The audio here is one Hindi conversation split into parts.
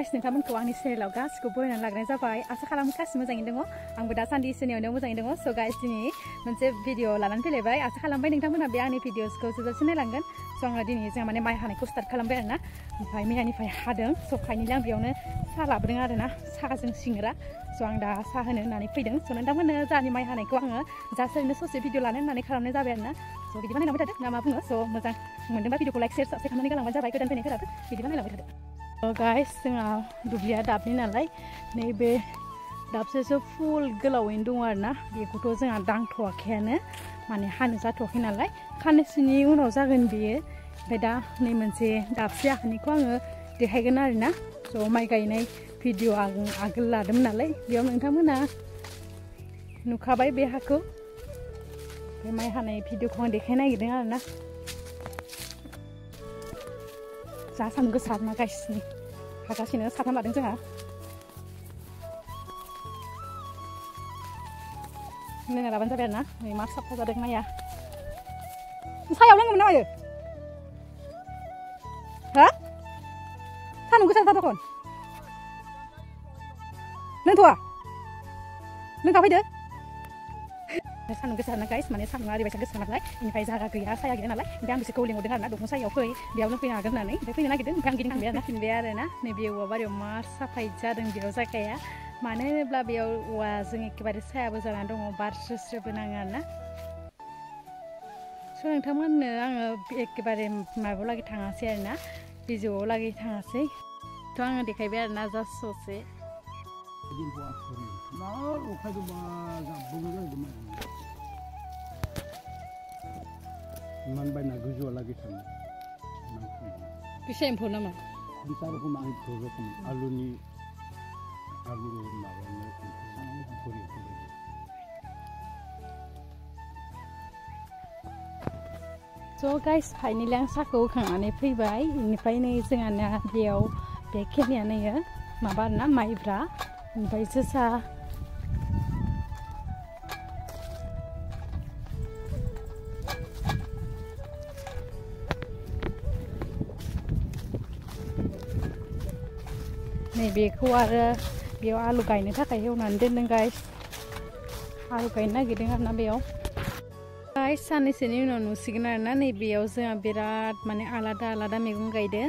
गाइस नोंथांमोनखौ आंनि चेनेलाव गासिखौ बरायनानै लाग्राय जाबाय आसा खालामो गासिबो मोजाङैनो दङ आंबो दासान्दि इसोरनि मोजाङै दङ स' गाइस दिनै मोनसे भिडिअ लानानै फैलायबाय आसा खालामबाय नोंथांमोना बे आंनि भिडिअसखौ जोबोद नायलांगोन स' आङो दिनै जों माने माइ हानायखौ स्टार्ट खालामबाय आरोना ओमफ्राय मैयानिफ्राय हादों स' फाइनालि आं बेयावनो साहा लाबोदों आरोना साहाजों सिंग्रा स' आं दा साहा होनो होननानै फैदों स' नोंथांमोननो जोंनि माइ हानायखौ आङो जास्ट ओरैनो ससे भिडिअ लानो होननानै खालामनाय जाबाय आरोना स' बिदिबा नायलांबाय थादों ना मा बुङो स' मोजां मोनदोंबा भिडिअखौ लाइक शेयार साबस्क्राइब खालामनानै गालांबानो जाबाय गोदान फैनायफोराबो बिदिबा नायलांबाय थादों गाइस जोंहा दुब्लिया दाबनि नालाय नैबे दाबसेसो फुल गोलावैनो दङ आरोना बेखौथ' जोंहा दांथ'वाखैयानो माने हानो जाथ'वाखै नालाय खाननैसोनि उनाव जागोन बेयो ओमफ्राय दा नै मोनसे दाबसे आखानिखौ आङो देखायगोन आरोना स' माइ गायनाय भिडिअ आं आगोल लादोंमोन नालाय बेयाव नोंथांमोना नुखाबाय बे हाखौ बे माइ हानाय भिडिअखौ आं देखायनो नागिरदों आरोना जा सान्दुं गोसा आरोना गाइसनि हागासिनो साथाम लादों जोंहा नायना लाबानो जाबाय आरोना नै मा साफा जादों माइया सायाव लोङोमोन ना मायो हा सान्दुं गोसा जादों लोंथ'वा लोंखाफैदो सान्दुं गोसा ना गाइस माने सान्दुंआ ओरैबायसा गोसा नालाय बेनिफ्राय जायगा गैया साया गैया नालाय ओमफ्राय आं बिसोरखौ लिंहरदों आरोना दंफां सायाव फै बेयावनो फैनो हागोन होननानै ओमफ्राय फैनो नागिरदों ओमफ्राय आं गिदिंखांबाय आरोना फिनबाय आरोना नैबे औवा बारियाव मा साफाय जादों बेयाव जायगाया मानो होनोब्ला बेयाव औवाजों एखेबारे सायाबो जानानै दङ बार स्रो-स्रोबो नाङो आरोना स' नोंथांमोननो आङो एखेबारे माबायाव लागै थाङासै आरोना बिजौआव लागै थाङासै थ' आङो देखायबाय आरोना जास्ट ससे मानबायना गोजौआलागै थाङो बेसे एम्फौ नामा बिसा रोखोम आं रोखोम आलुनि माबानो स' गाइस फाइनालि आं साहाखौ होखांनानै फैबाय बेनिफ्राय नै जोंहाना बेयाव बे खेनिया नैयो माबा आरोना माइब्रा ओमफ्राय जोसा नैबेखौ आरो बेयाव आलु गायनो थाखाय एवनानै दोनदों गाइस आलु गायनो नागिरदों आरोना बेयाव गाइस साननैसोनि उनाव नुसिगोन आरोना नैबेयाव जोंहा बिराद माने आलादा मैगं गायदों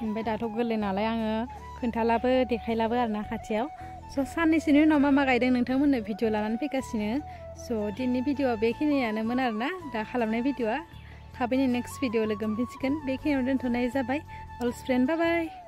ओमफ्राय दाथ' गोरलै नालाय आङो खोन्थालाबो देखायलाबो आरोना खाथियाव स' साननैसोनि उनाव मा गायदों नोंथांमोननो भिडिअ लानानै फैगासिनो स' दिनैनि भिडिअआ बेखिनियानोमोन आरोना दा खालामनाय भिडिअआ थाबैनो नेक्स्ट भिडिअ लोगो मोनफिनसिगोन बेखिनियाव दोनथ'नाय जाबाय अल फ्रेन्ड बाय बाय